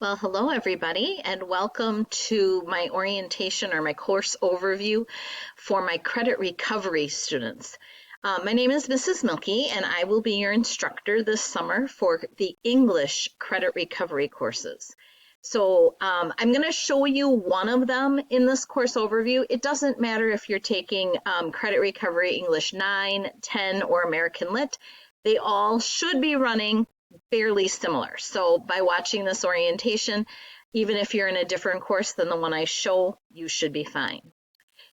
Well, hello everybody, and welcome to my orientation or my course overview for my credit recovery students. My name is Mrs. Milky, and I will be your instructor this summer for the English credit recovery courses. So I'm going to show you one of them in this course overview. It doesn't matter if you're taking Credit Recovery English 9, 10, or American Lit. They all should be running fairly similar. So by watching this orientation, even if you're in a different course than the one I show, you should be fine.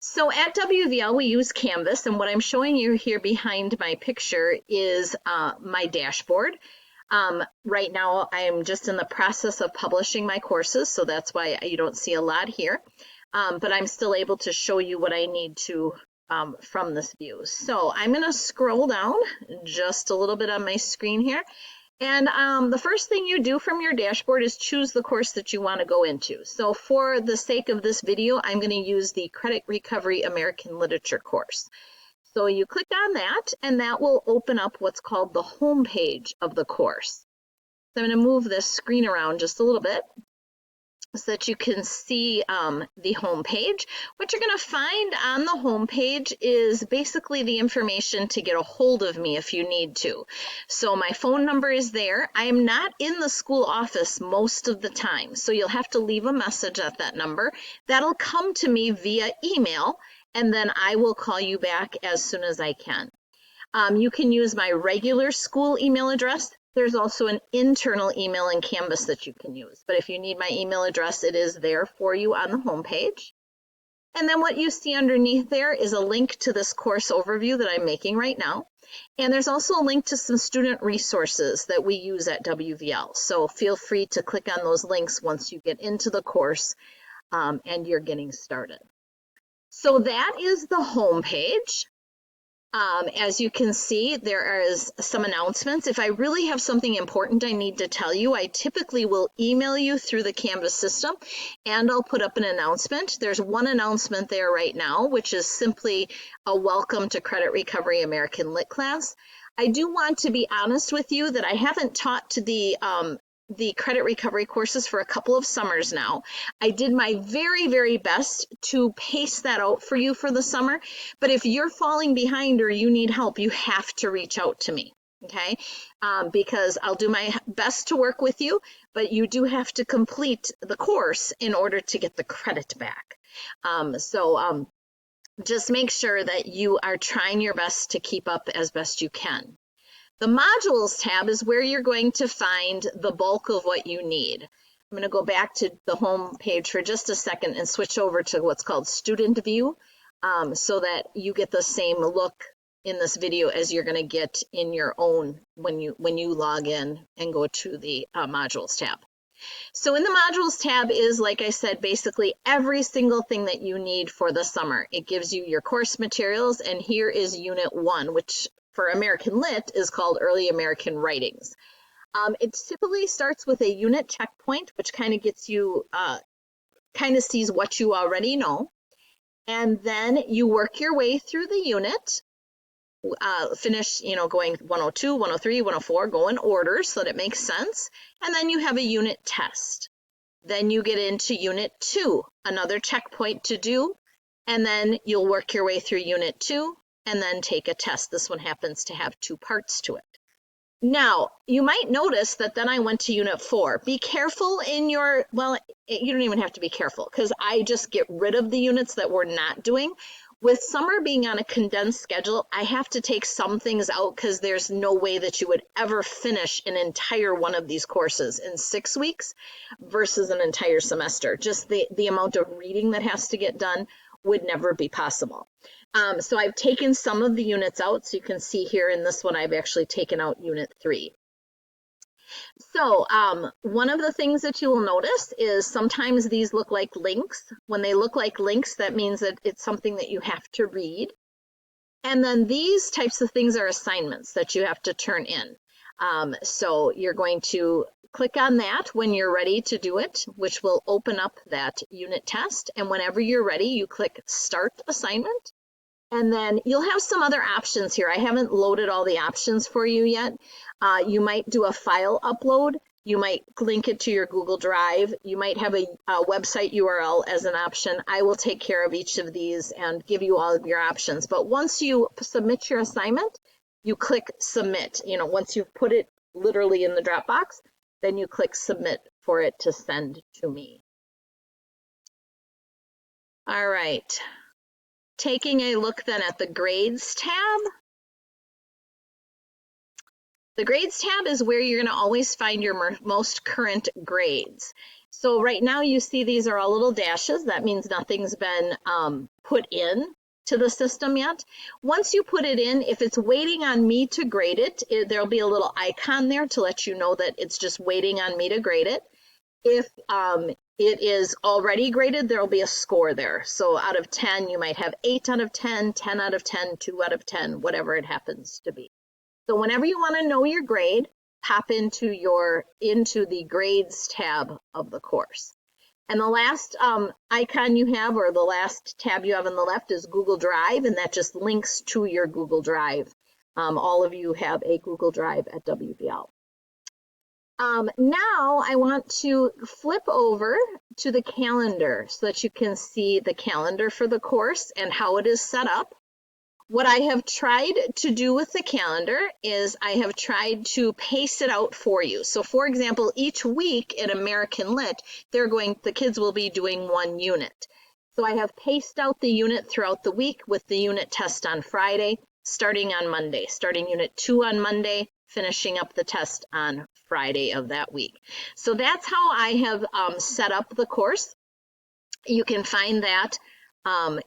So at WVL, we use Canvas, and what I'm showing you here behind my picture is my dashboard. Right now, I'm just in the process of publishing my courses, so that's why you don't see a lot here, but I'm still able to show you what I need to from this view. So I'm going to scroll down just a little bit on my screen here. And the first thing you do from your dashboard is choose the course that you want to go into. So for the sake of this video, I'm going to use the Credit Recovery American Literature course. So you click on that, and that will open up what's called the home page of the course. So I'm going to move this screen around just a little bit so that you can see the home page. What you're going to find on the home page is basically the information to get a hold of me if you need to. So my phone number is there. I am not in the school office most of the time, so you'll have to leave a message at that number. That'll come to me via email, and then I will call you back as soon as I can. You can use my regular school email address. There's also an internal email in Canvas that you can use. But if you need my email address, it is there for you on the home page. And then what you see underneath there is a link to this course overview that I'm making right now. And there's also a link to some student resources that we use at WVL. So feel free to click on those links once you get into the course and you're getting started. So that is the home page. As you can see, there is some announcements. If I really have something important I need to tell you, I typically will email you through the Canvas system, and I'll put up an announcement. There's one announcement there right now, which is simply a welcome to Credit Recovery American Lit class. I do want to be honest with you that I haven't taught to the credit recovery courses for a couple of summers now. I did my very, very best to pace that out for you for the summer, but if you're falling behind or you need help, you have to reach out to me, okay? Because I'll do my best to work with you, but you do have to complete the course in order to get the credit back. Just make sure that you are trying your best to keep up as best you can. The modules tab is where you're going to find the bulk of what you need. I'm going to go back to the home page for just a second and switch over to what's called student view so that you get the same look in this video as you're going to get in your own when you log in and go to the modules tab. So in the modules tab is, like I said, basically every single thing that you need for the summer. It gives you your course materials, and here is Unit 1, which for American Lit is called Early American Writings. It typically starts with a unit checkpoint, which kind of gets you, kind of sees what you already know. And then you work your way through the unit, finish, going 102, 103, 104, go in order so that it makes sense. And then you have a unit test. Then you get into Unit 2, another checkpoint to do. And then you'll work your way through Unit 2. And then take a test. This one happens to have 2 parts to it. Now, you might notice that then I went to Unit 4. Be careful in your, well, you don't even have to be careful because I just get rid of the units that we're not doing. With summer being on a condensed schedule, I have to take some things out because there's no way that you would ever finish an entire one of these courses in 6 weeks versus an entire semester. Just the amount of reading that has to get done would never be possible. So I've taken some of the units out. So you can see here in this one, I've actually taken out Unit 3. So one of the things that you will notice is sometimes these look like links. When they look like links, that means that it's something that you have to read. And then these types of things are assignments that you have to turn in. So you're going to click on that when you're ready to do it, which will open up that unit test. And whenever you're ready, you click Start Assignment. And then you'll have some other options here. I haven't loaded all the options for you yet. You might do a file upload. You might link it to your Google Drive. You might have a website URL as an option. I will take care of each of these and give you all of your options. But once you submit your assignment, you click submit. You know, once you've put it literally in the Dropbox, then you click submit for it to send to me. All right. Taking a look then at the grades tab. The grades tab is where you're going to always find your most current grades. So right now you see these are all little dashes. That means nothing's been put in to the system yet. Once you put it in, if it's waiting on me to grade it, there'll be a little icon there to let you know that it's just waiting on me to grade it. If it is already graded, there'll be a score there. So out of 10, you might have 8 out of 10, 10 out of 10, 2 out of 10, whatever it happens to be. So whenever you want to know your grade, pop into the grades tab of the course. And the last icon you have, or the last tab you have on the left, is Google Drive, and that just links to your Google Drive. All of you have a Google Drive at WVL. Now I want to flip over to the calendar so that you can see the calendar for the course and how it is set up. What I have tried to do with the calendar is I have tried to pace it out for you. So for example, each week in American Lit, the kids will be doing 1 unit. So I have paced out the unit throughout the week with the unit test on Friday, starting on Monday, starting unit 2 on Monday, finishing up the test on Friday of that week. So that's how I have set up the course. You can find that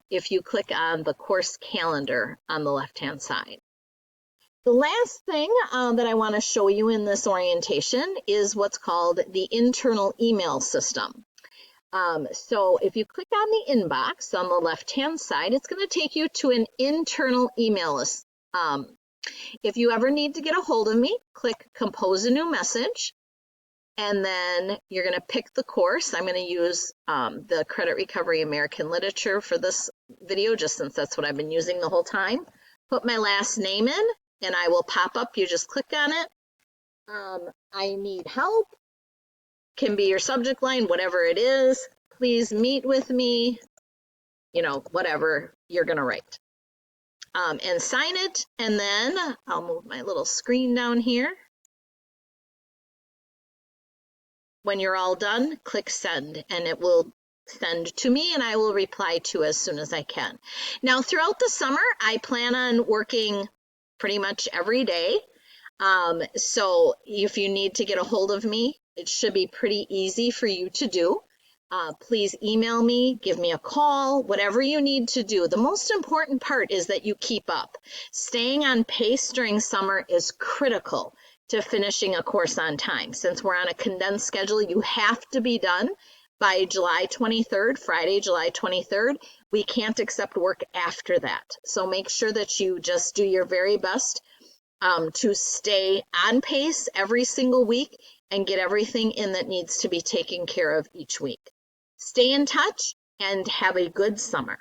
if you click on the course calendar on the left-hand side. The last thing that I want to show you in this orientation is what's called the internal email system. So if you click on the inbox on the left-hand side, it's going to take you to an internal email list. If you ever need to get a hold of me, click compose a new message, and then you're going to pick the course. I'm going to use the Credit Recovery American Literature for this video, just since that's what I've been using the whole time. Put my last name in, and I will pop up. You just click on it. I need help. Can be your subject line, whatever it is. Please meet with me. You know, whatever you're going to write. And sign it, and then I'll move my little screen down here. When you're all done, click send, and it will send to me, and I will reply to as soon as I can. Now, throughout the summer, I plan on working pretty much every day. So if you need to get a hold of me, it should be pretty easy for you to do. Please email me, give me a call, whatever you need to do. The most important part is that you keep up. Staying on pace during summer is critical to finishing a course on time. Since we're on a condensed schedule, you have to be done by July 23rd, Friday, July 23rd. We can't accept work after that. So make sure that you just do your very best to stay on pace every single week and get everything in that needs to be taken care of each week. Stay in touch and have a good summer.